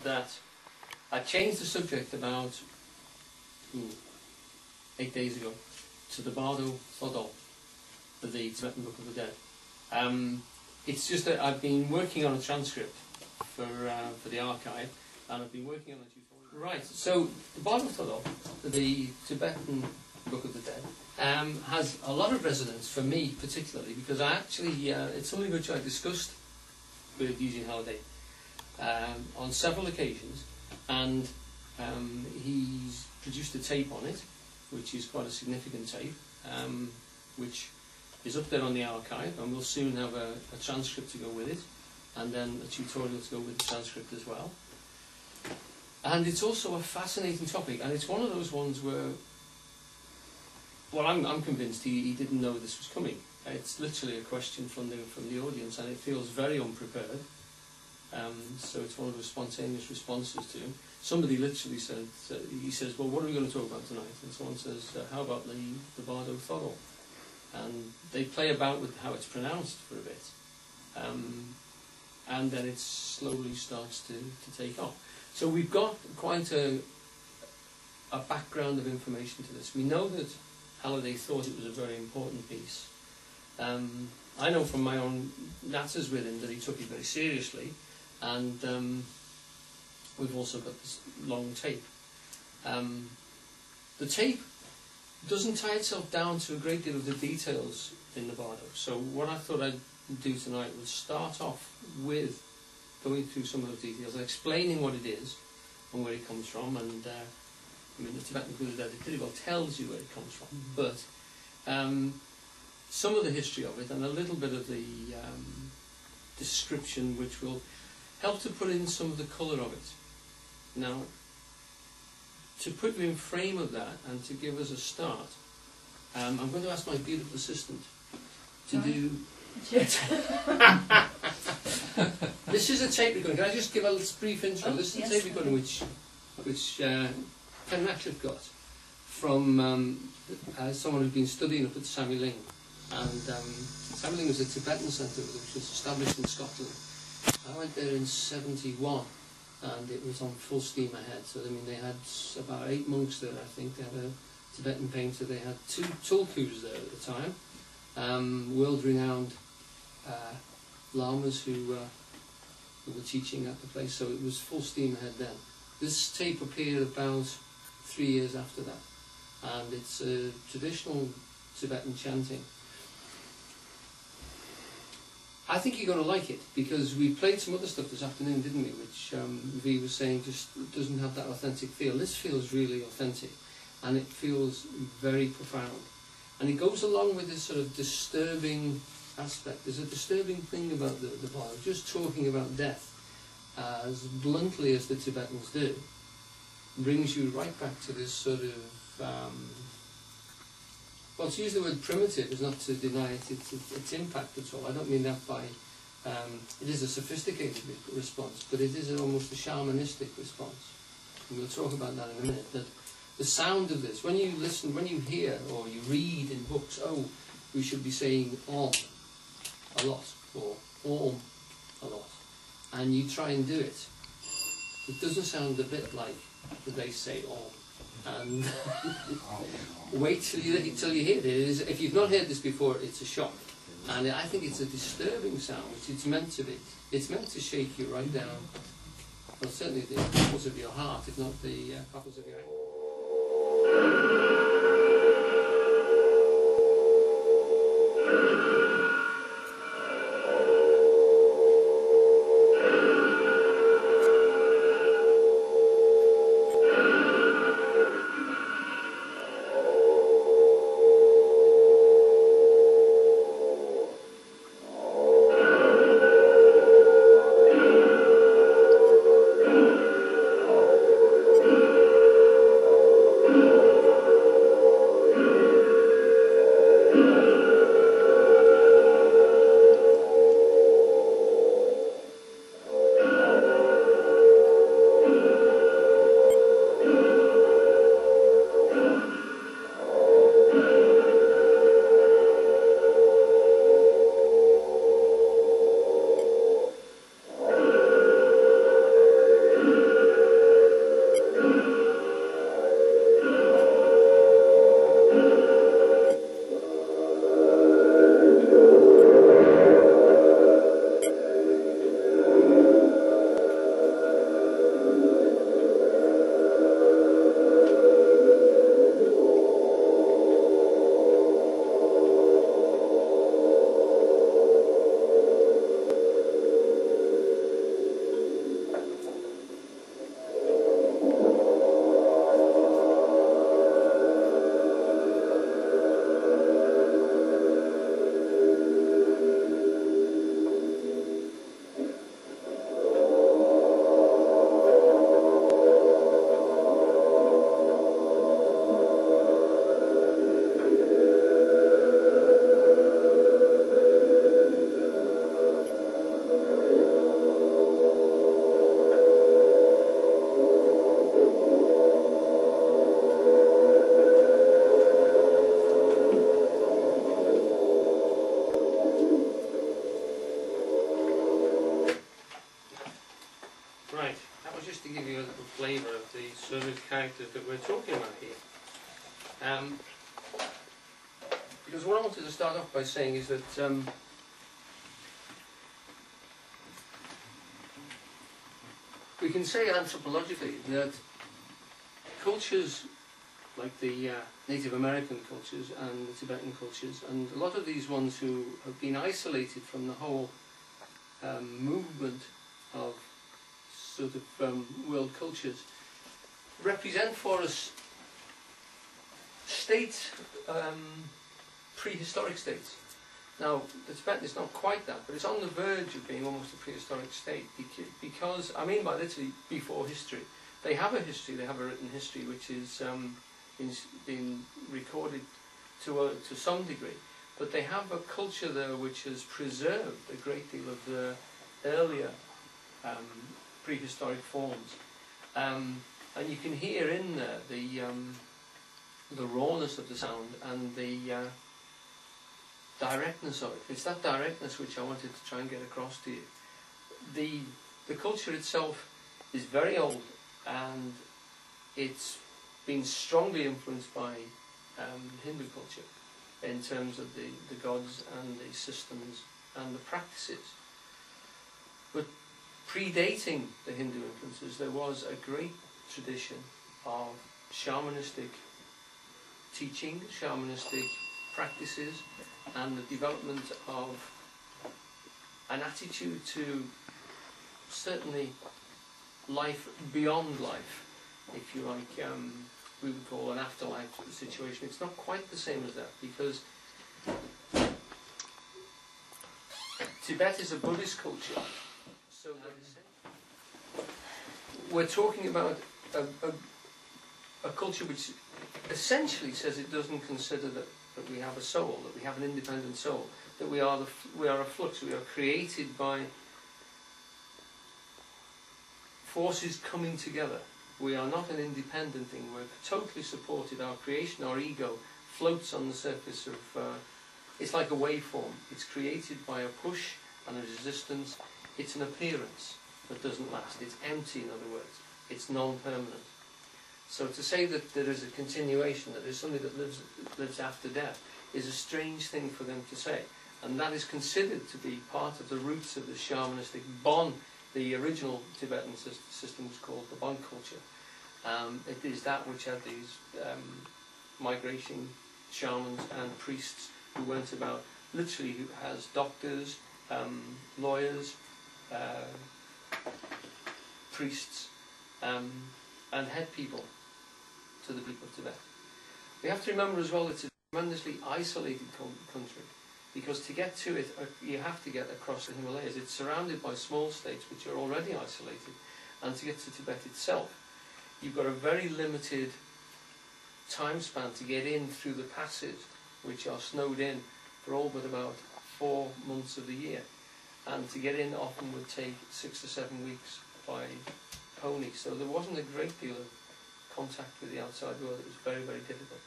that I changed the subject about 8 days ago to the Bardo Thodol, the Tibetan Book of the Dead. It's just that I've been working on a transcript for the archive, and I've been working on a tutorial. Right, so the Bardo Thodol, the Tibetan Book of the Dead, has a lot of resonance for me particularly, because I actually, it's something which I discussed with Eugene Halliday on several occasions, and he's produced a tape on it, which is quite a significant tape, which is up there on the archive, and we'll soon have a transcript to go with it, and then a tutorial to go with the transcript as well. And it's also a fascinating topic, and it's one of those ones where, well, I'm convinced he didn't know this was coming. It's literally a question from the audience, and it feels very unprepared. So it's one of those spontaneous responses to him. Somebody literally said, he says, well, what are we going to talk about tonight? And someone says, how about the Bardo Thodol? And they play about with how it's pronounced for a bit. And then it slowly starts to take off. So we've got quite a background of information to this. We know that Halliday thought it was a very important piece. I know from my own natters with him that he took it very seriously, and we've also got this long tape. The tape doesn't tie itself down to a great deal of the details in the Bardo. So what I thought I'd do tonight was start off with going through some of those details and explaining what it is and where it comes from. And I mean, the Tibetan Book of the Dead, it pretty well tells you where it comes from, but some of the history of it and a little bit of the description, which will help to put in some of the colour of it. Now, to put you in frame of that and to give us a start, I'm going to ask my beautiful assistant to do... This is a tape recording. Can I just give a brief intro? This is a tape recording which Ken Ratcliffe got from someone who'd been studying up at Samyling. And Samyling was a Tibetan centre which was established in Scotland. I went there in '71, and it was on full steam ahead. So I mean, they had about 8 monks there, I think. They had a Tibetan painter. They had 2 tulkus there at the time, world-renowned lamas who were teaching at the place. So it was full steam ahead then. This tape appeared about 3 years after that, and it's a traditional Tibetan chanting. I think you're going to like it, because we played some other stuff this afternoon, didn't we, which V was saying just doesn't have that authentic feel. This feels really authentic, and it feels very profound. And it goes along with this sort of disturbing aspect. There's a disturbing thing about the Bardo, just talking about death, as bluntly as the Tibetans do, brings you right back to this sort of... well, to use the word primitive is not to deny its impact at all. I don't mean that by... it is a sophisticated response, but it is almost a shamanistic response. And we'll talk about that in a minute. That the sound of this, when you listen, when you hear or you read in books, oh, we should be saying Om a lot, or Om a lot, and you try and do it, it doesn't sound a bit like they say Om. And wait till you hear it. If you've not heard this before, it's a shock. And I think it's a disturbing sound, which it's meant to be. It's meant to shake you right down. Well, certainly the cockles of your heart, if not the cockles of your head. Right, that was just to give you a little flavour of the sort of characters that we're talking about here. Because what I wanted to start off by saying is that we can say anthropologically that cultures like the Native American cultures and the Tibetan cultures, and a lot of these ones who have been isolated from the whole movement of sort of world cultures, represent for us states, prehistoric states. Now, the Tibetan is not quite that, but it's on the verge of being almost a prehistoric state, because, I mean by literally before history. They have a history, they have a written history which is been recorded to some degree, but they have a culture there which has preserved a great deal of the earlier prehistoric forms. And you can hear in there the rawness of the sound and the directness of it. It's that directness which I wanted to try and get across to you. The culture itself is very old, and it's been strongly influenced by Hindu culture in terms of the gods and the systems and the practices. But predating the Hindu influences, there was a great tradition of shamanistic teaching, shamanistic practices, and the development of an attitude to certainly life beyond life, if you like, we would call an afterlife situation. It's not quite the same as that, because Tibet is a Buddhist culture, so we're talking about a culture which essentially says it doesn't consider that we have a soul, that we have an independent soul, that we are a flux, we are created by forces coming together. We are not an independent thing. We're totally supported. Our creation, our ego, floats on the surface of... it's like a waveform. It's created by a push and a resistance. It's an appearance that doesn't last. It's empty, in other words. It's non-permanent. So to say that there is a continuation, that there's something that lives after death, is a strange thing for them to say. And that is considered to be part of the roots of the shamanistic Bon. The original Tibetan system was called the Bon culture. It is that which had these migration shamans and priests who went about, literally, who has doctors, lawyers, priests, and head people to the people of Tibet. We have to remember as well it's a tremendously isolated country, because to get to it, you have to get across the Himalayas. It's surrounded by small states which are already isolated, and to get to Tibet itself, you've got a very limited time span to get in through the passes, which are snowed in for all but about 4 months of the year. And to get in often would take 6 to 7 weeks by pony. So there wasn't a great deal of contact with the outside world. It was very, very difficult.